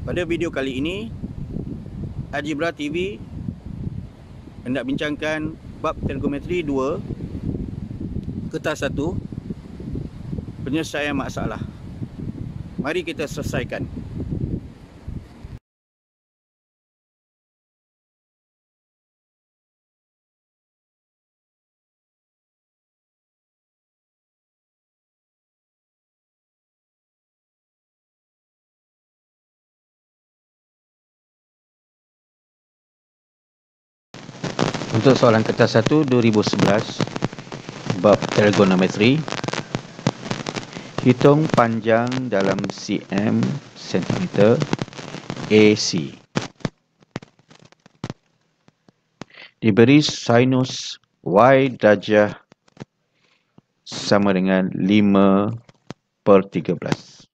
Pada video kali ini, Algebra TV hendak bincangkan bab trigonometri 2, kertas 1, penyelesaian masalah. Mari kita selesaikan. Untuk soalan kertas 1 2011, bab trigonometri, hitung panjang dalam cm cm AC. Diberi sinus y darjah sama dengan 5/13.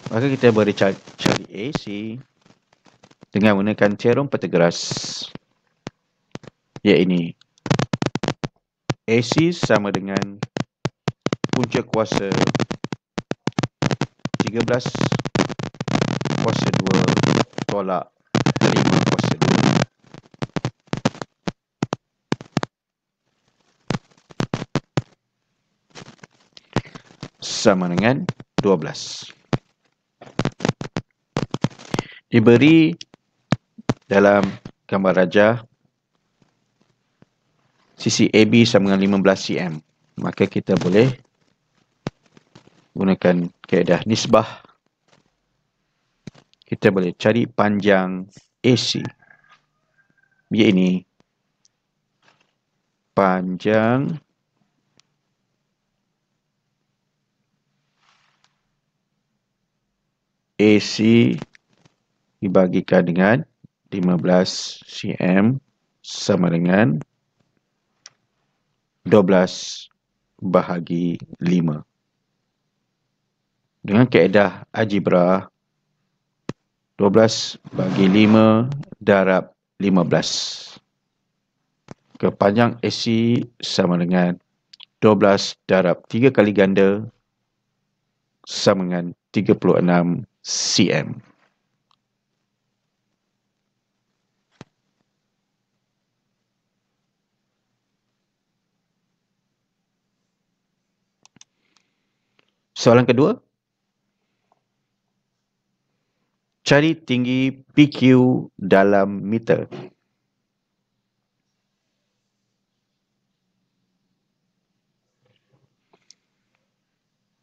Maka kita boleh cari AC dengan menggunakan teorem Pythagoras, iaitu AC sama dengan punca kuasa 13 kuasa 2 tolak 5 kuasa 2. Sama dengan 12. Diberi dalam gambar rajah sisi AB sama dengan 15 cm. Maka kita boleh gunakan kaedah nisbah. Kita boleh cari panjang AC, iaitu panjang AC dibagikan dengan 15 cm sama dengan 12 bahagi 5. Dengan kaedah algebra, 12 bagi 5 darab 15. Panjang AC sama dengan 12 darab 3 kali ganda sama dengan 36 cm. Soalan kedua, cari tinggi PQ dalam meter.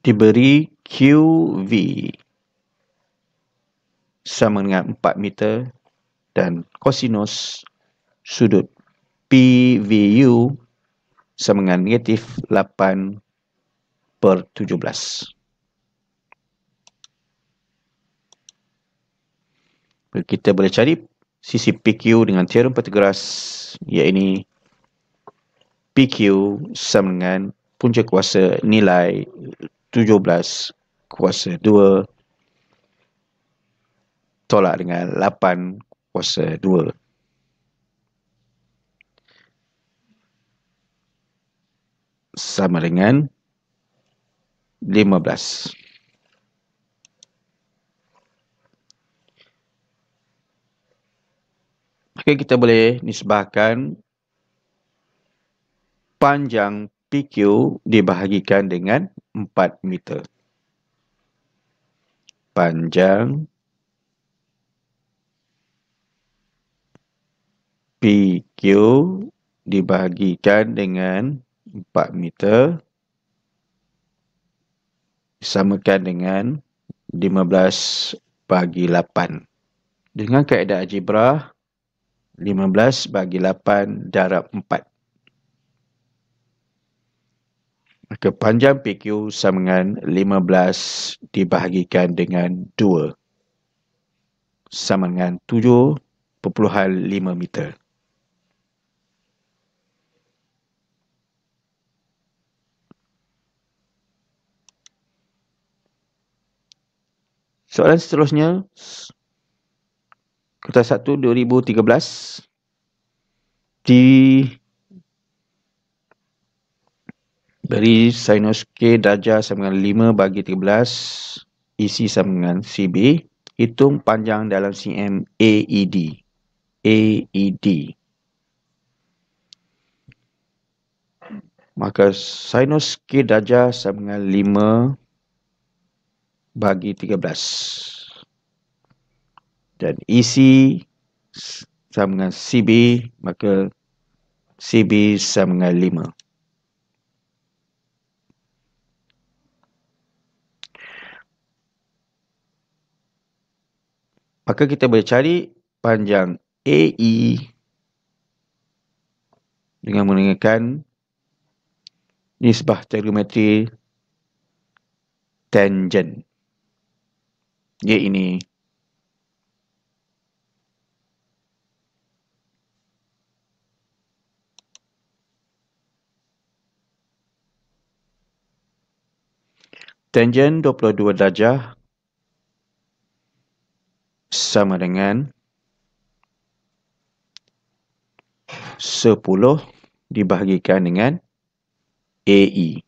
Diberi QV sama dengan 4 meter dan kosinus sudut PVU sama dengan negatif 8/17. Kita boleh cari sisi PQ dengan teorem Pythagoras, iaitu PQ sama dengan punca kuasa nilai 17 kuasa 2 tolak dengan 8 kuasa 2. Sama dengan 15. Maka kita boleh nisbahkan panjang PQ dibahagikan dengan 4 meter. Panjang PQ dibahagikan dengan 4 meter disamakan dengan 15 bagi 8. Dengan kaedah algebra, 15 bagi 8 darab 4. Maka panjang PQ sama dengan 15 dibahagikan dengan 2. Sama dengan 7,5 meter. Soalan seterusnya, kertas 1 2013, Beri sinus K darjah sama dengan 5 bagi 13, isi sama dengan CB. Hitung panjang dalam cm AED. AED. Maka sinus K darjah sama dengan 5 bagi 13. Dan isi sama dengan CB, maka CB sama dengan 5. Maka kita boleh cari panjang AE dengan menggunakan nisbah trigonometri tangent. Ini tangent 22 darjah sama dengan 10 dibahagikan dengan AE.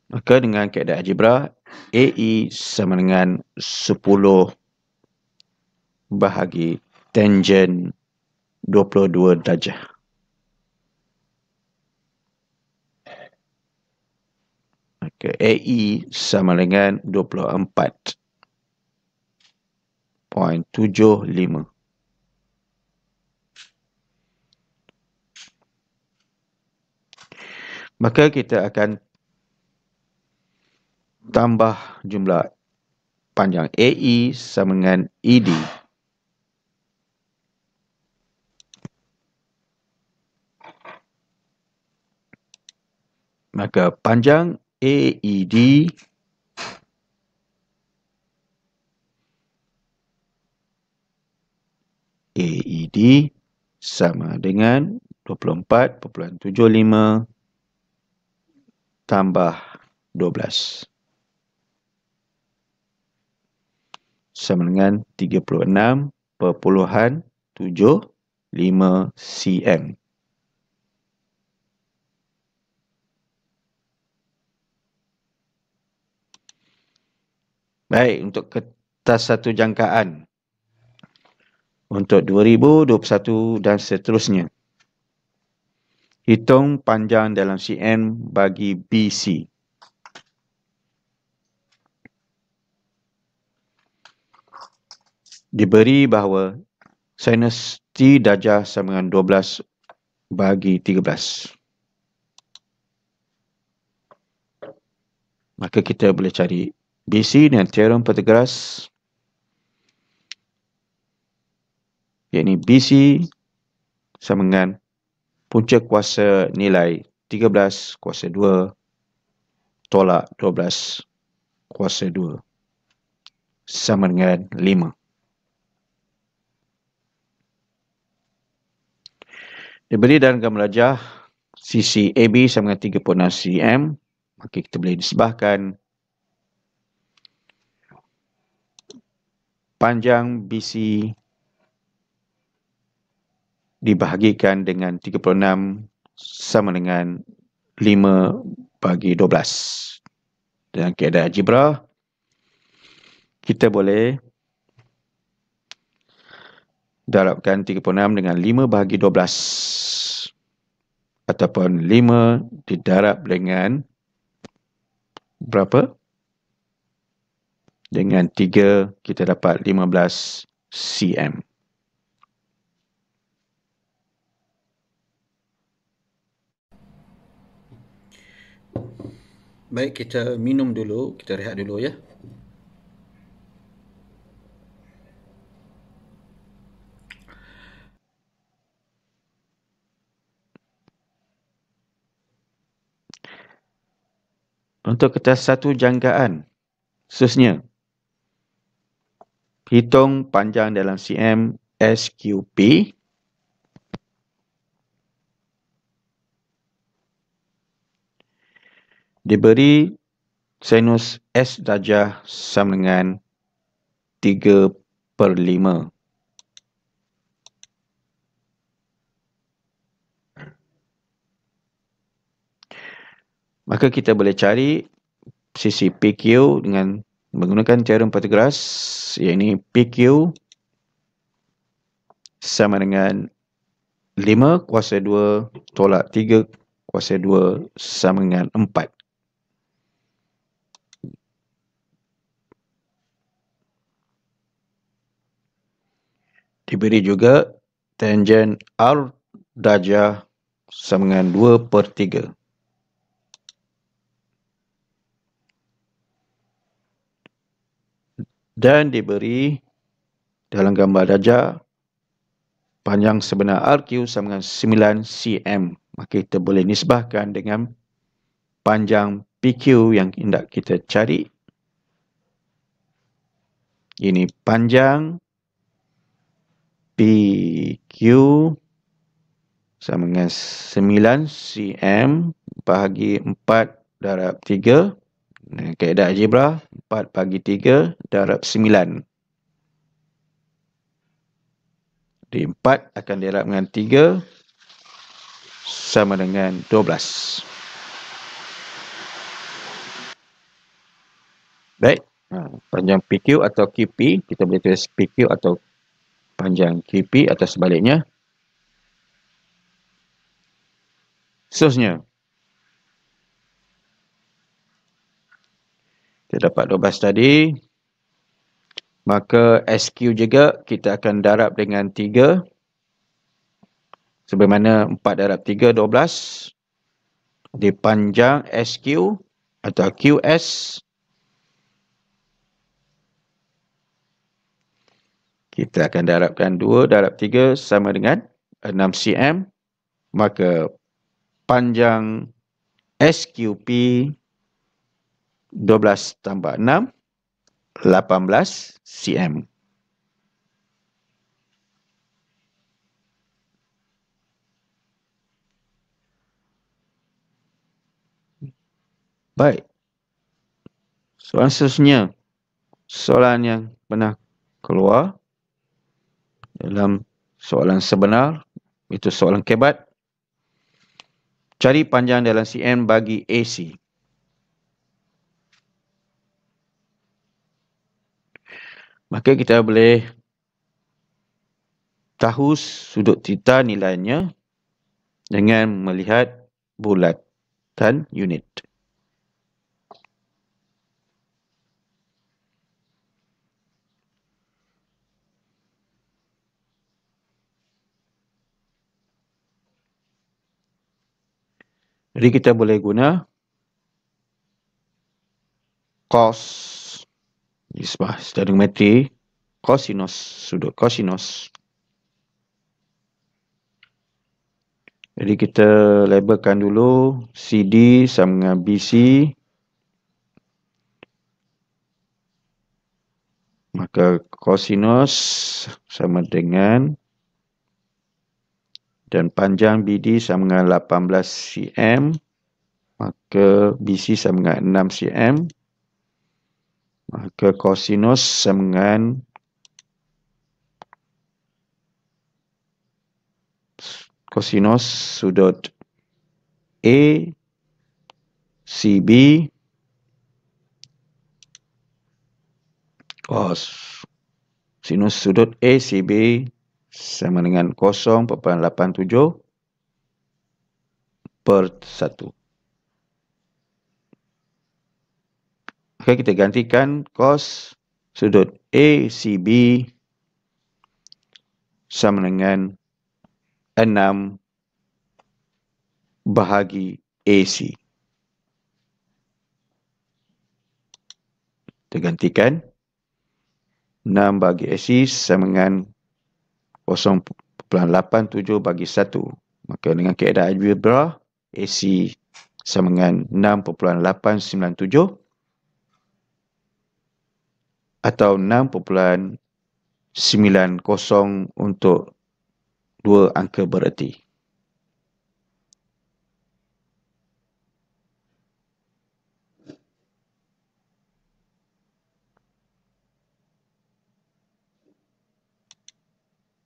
Maka dengan kaedah algebra, AE sama dengan 10 bahagi tangent 22 darjah. Maka AE sama dengan 24.75. Maka kita akan tambah jumlah panjang AE sama dengan ED. Maka panjang AED sama dengan 24.75 tambah 12. Sama dengan 36.75 cm. Baik, untuk kertas satu jangkaan. Untuk 2021 dan seterusnya. Hitung panjang dalam cm bagi BC. Diberi bahawa sinus T darjah sama dengan 12 bagi 13. Maka kita boleh cari BC dengan teorem Pythagoras, iaitu BC sama dengan punca kuasa nilai 13 kuasa 2 tolak 12 kuasa 2 sama dengan 5. Diberi dalam gambar rajah sisi AB sama dengan 36 cm, maka kita boleh disebahkan panjang BC dibahagikan dengan 36 sama dengan 5 bagi 12. Dengan kaedah algebra, kita boleh darabkan 36 dengan 5 bahagi 12. Ataupun 5 didarab dengan berapa? Dengan 3, kita dapat 15 cm. Baik, kita minum dulu, kita rehat dulu ya. Untuk kertas satu jangkaan, seterusnya, hitung panjang dalam cm SQP. Diberi sinus S darjah sama dengan 3/5. Maka kita boleh cari sisi PQ dengan menggunakan teorem Pythagoras, iaitu PQ sama dengan 5 kuasa 2 tolak 3 kuasa 2 sama dengan 4. Diberi juga tangen R darjah sama dengan 2/3. Dan diberi dalam gambar darjah panjang sebenar RQ sama dengan 9 cm. Maka kita boleh nisbahkan dengan panjang PQ yang hendak kita cari. Ini panjang PQ sama dengan 9 cm bahagi 4 darab 3. Kaedah algebra, 4 bagi 3 darab 9. Di 4 akan darab dengan 3 sama dengan 12. Baik, panjang PQ atau QP, kita boleh tulis PQ atau panjang QP atau sebaliknya. Seterusnya, kita dapat 12 tadi. Maka SQ juga kita akan darab dengan 3. Sebagaimana 4 darab 3, 12. Di panjang SQ atau QS, kita akan darabkan 2 darab 3 sama dengan 6 cm. Maka panjang SQP 12 tambah 6, 18 cm. Baik. Soalan seterusnya. Soalan yang pernah keluar dalam soalan sebenar, itu soalan kebat. Cari panjang dalam cm bagi AC. Maka kita boleh tahu sudut theta nilainya dengan melihat bulatan unit. Jadi kita boleh guna cos, nisbah trigonometri, cosinus, sudut cosinus. Jadi kita labelkan dulu CD sama dengan BC. Maka cosinus sama dengan, dan panjang BD sama dengan 18 cm. Maka BC sama dengan 6 cm. Maka cosinus sama dengan cosinus sudut A CB cos sinus sudut ACB sama dengan 0.87 per 1. Maka kita gantikan cos sudut ACB sama dengan 6 bahagi AC. Kita gantikan 6 bagi AC sama dengan 0.87 bagi 1. Maka dengan kaedah algebra, AC sama dengan 6.897 atau 6.90 untuk dua angka bererti.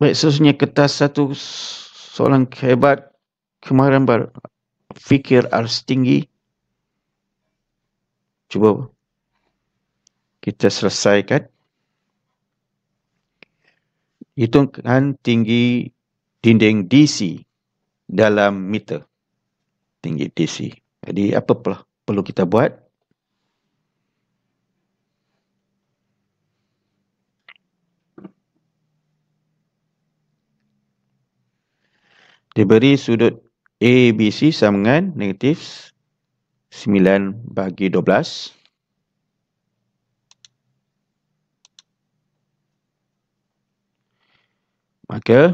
Baik, seterusnya kertas satu soalan hebat kemarin berfikir arus tinggi. Cuba kita selesaikan. Hitungkan tinggi dinding DC dalam meter. Tinggi DC. Jadi apa perlu kita buat? Diberi sudut ABC sama dengan negatif 9/12. Maka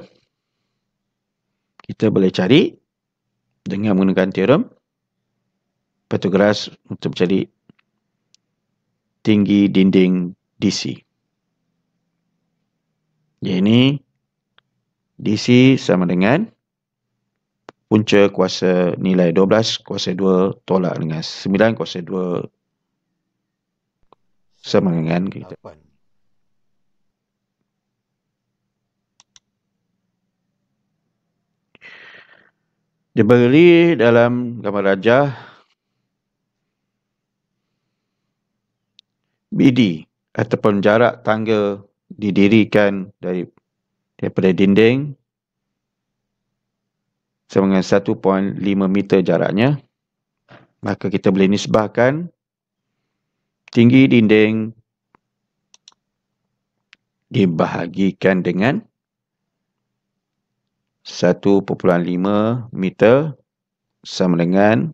kita boleh cari dengan menggunakan teorem Pythagoras untuk mencari tinggi dinding DC. Jadi DC sama dengan punca kuasa nilai 12 kuasa 2 tolak dengan 9 kuasa 2 sama dengan kita. Diberi dalam gambar rajah BD ataupun jarak tangga didirikan daripada dinding sama dengan 1.5 meter jaraknya. Maka kita boleh nisbahkan tinggi dinding dibahagikan dengan 1.5 meter sama dengan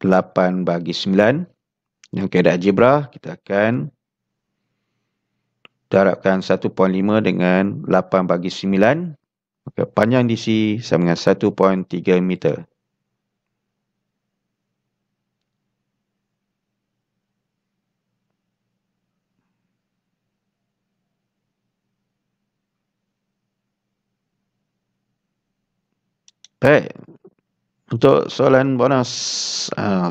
8/9. Dengan kaedah algebra, kita akan darabkan 1.5 dengan 8/9. Maka panjang DC sama dengan 1.3 meter. Baik. Untuk soalan bonus,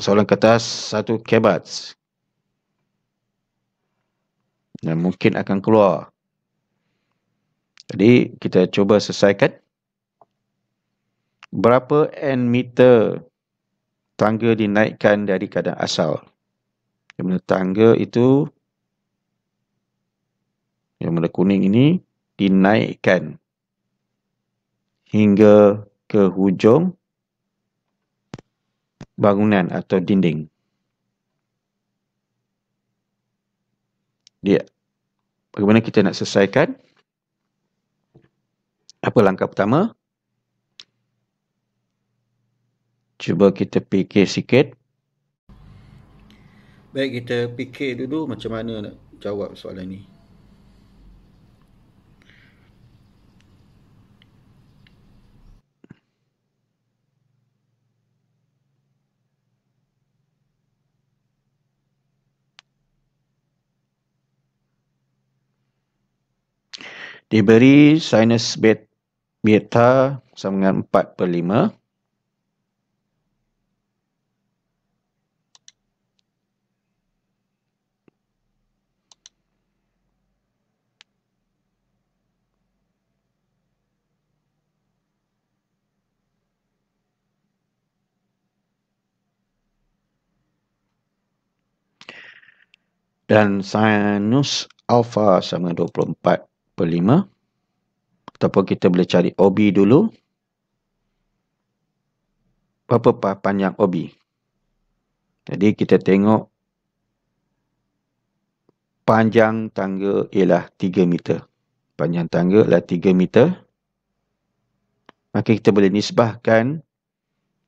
soalan kertas 1 kb. Dan mungkin akan keluar. Jadi, kita cuba selesaikan. Berapa N meter tangga dinaikkan dari keadaan asal? Yang mana tangga itu, yang mana kuning ini, dinaikkan hingga ke hujung bangunan atau dinding. Dia, bagaimana kita nak selesaikan? Apa langkah pertama? Cuba kita fikir sikit. Baik, kita fikir dulu macam mana nak jawab soalan ni. Diberi sinus beta sama dengan 4/5. Dan sinus alpha sama dengan 24/5. Ataupun kita boleh cari OB dulu. Berapa panjang OB? Jadi kita tengok panjang tangga ialah 3 meter. Panjang tangga ialah 3 meter. Maka kita boleh nisbahkan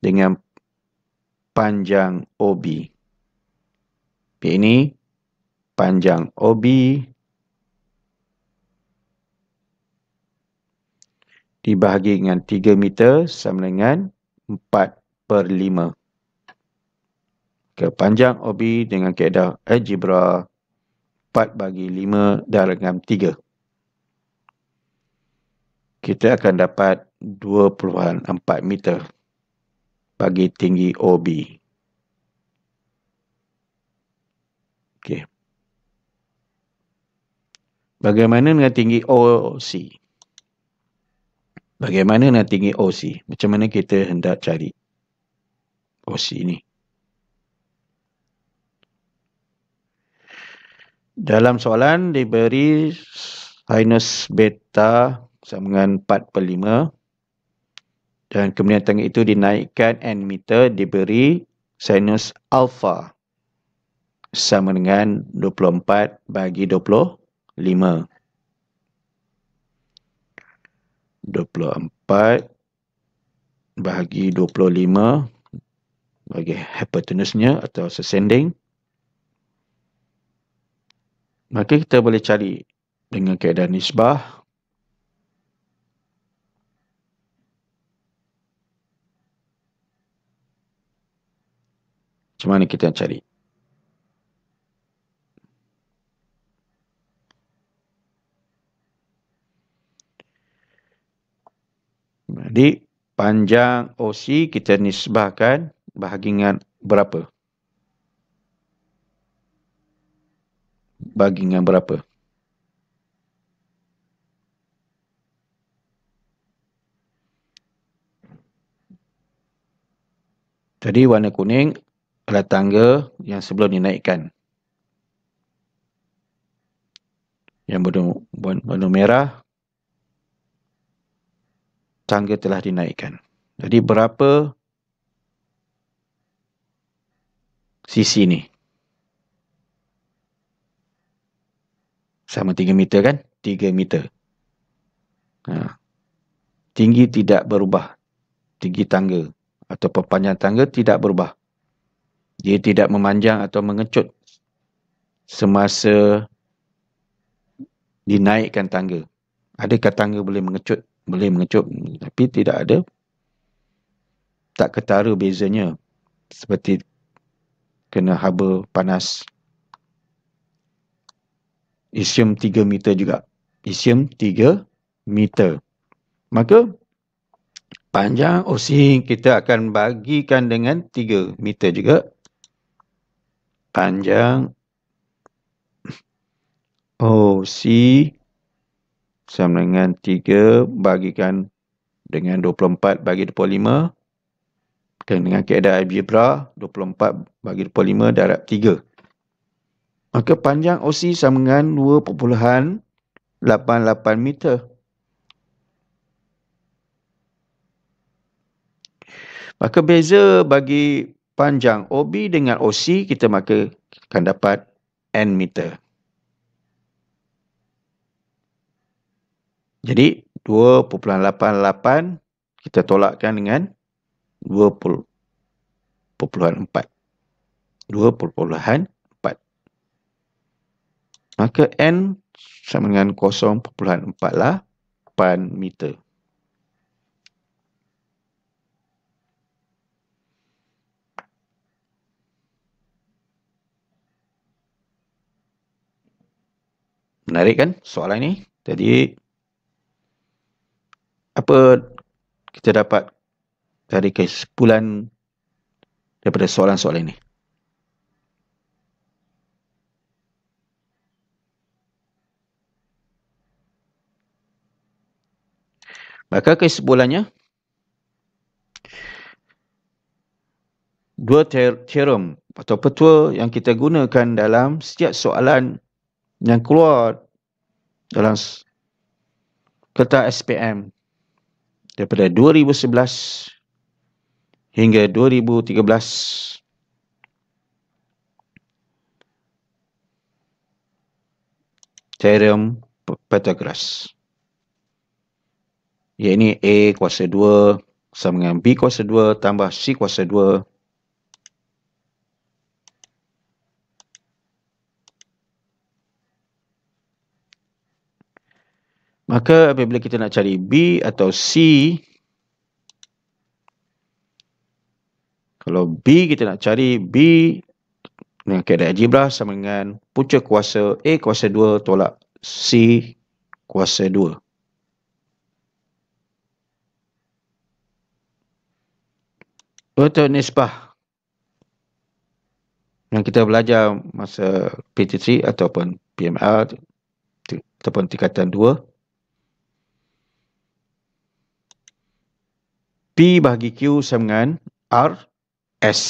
dengan panjang OB. Ini panjang OB dibahagi dengan 3 meter sama dengan 4/5. Panjang OB dengan kaedah algebra 4/5 darabkan 3. Kita akan dapat 2.4 meter bagi tinggi OB. Okey. Bagaimana dengan tinggi OC? Bagaimana dengan tinggi OC? Macam mana kita hendak cari OC ni? Dalam soalan diberi sinus beta sama dengan 4/5 dan kemudian tengah itu dinaikkan n meter diberi sinus alpha sama dengan 24/25. 24/25 bagi hypotenusnya atau sesending. Maka kita boleh cari dengan kaedah nisbah. Macam mana kita cari? Jadi panjang OC kita nisbahkan bahagi dengan berapa? Bagi dengan berapa? Jadi warna kuning adalah tangga yang sebelum dinaikkan. Yang warna merah, tangga telah dinaikkan. Jadi berapa sisi ni? Sama 3 meter kan? 3 meter. Tinggi tidak berubah. Tinggi tangga atau panjang tangga tidak berubah. Dia tidak memanjang atau mengecut semasa dinaikkan tangga. Adakah tangga boleh mengecut? Boleh mengecut, tapi tidak ada. Tak ketara bezanya. Seperti kena haba panas. Isium 3 meter juga. Isium 3 meter. Maka panjang OC kita akan bagikan dengan 3 meter juga. Panjang OC sama dengan 3 bagikan dengan 24/25. Dan dengan kaedah algebra, 24/25 darab 3. Maka panjang OC sama dengan 2.88 meter. Maka beza bagi panjang OB dengan OC, kita maka akan dapat N meter. Jadi 2.88 kita tolakkan dengan 2.4. 2.4. Maka N sama dengan 0.48 meter. Menarik kan soalan ini? Jadi apa kita dapat dari kesimpulan daripada soalan-soalan ini? Maka kesimpulannya, dua teorem atau petua yang kita gunakan dalam setiap soalan yang keluar dalam kertas SPM daripada 2011 hingga 2013. Teorem Pythagoras. Iaitu A kuasa 2 sama dengan B kuasa 2 tambah C kuasa 2. Maka apabila kita nak cari B atau C, kalau B kita nak cari B dengan kaedah algebra sama dengan punca kuasa A kuasa 2 tolak C kuasa 2. Untuk nisbah yang kita belajar masa PT3 ataupun PMR ataupun tingkatan 2, P bahagi Q sama dengan R S.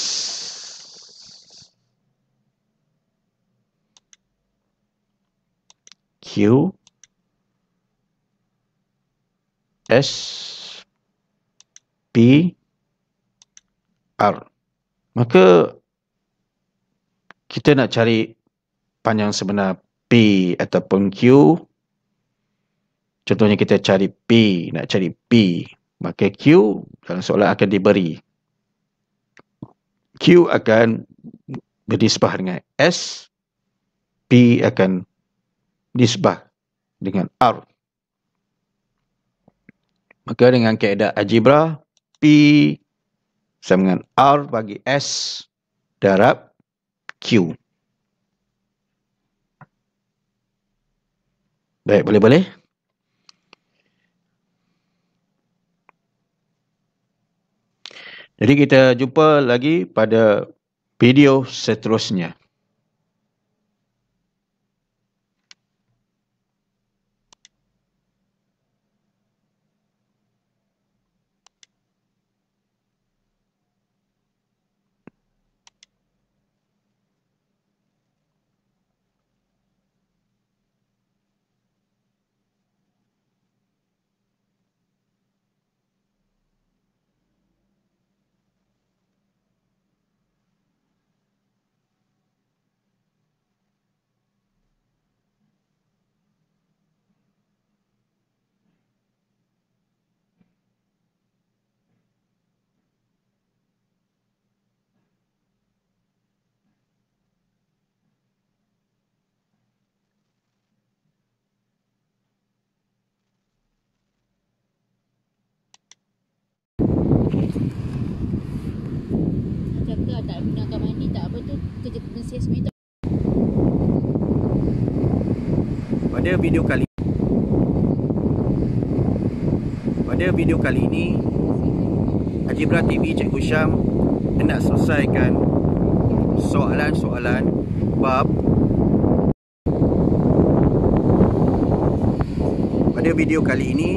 Q S P R. Maka kita nak cari panjang sebenar P ataupun Q. Contohnya kita cari P, nak cari P. Maka Q dalam soalan akan diberi. Q akan bernisbah dengan S. P akan nisbah dengan R. Maka dengan kaedah algebra, P sama dengan R bagi S darab Q. Baik, boleh-boleh. Jadi kita jumpa lagi pada video seterusnya. Cakap tak gunakan mandi tak apa tu kerja pensias meter. Pada video kali ini Algebra TV Cikgu Syam hendak selesaikan soalan-soalan bab. Pada video kali ini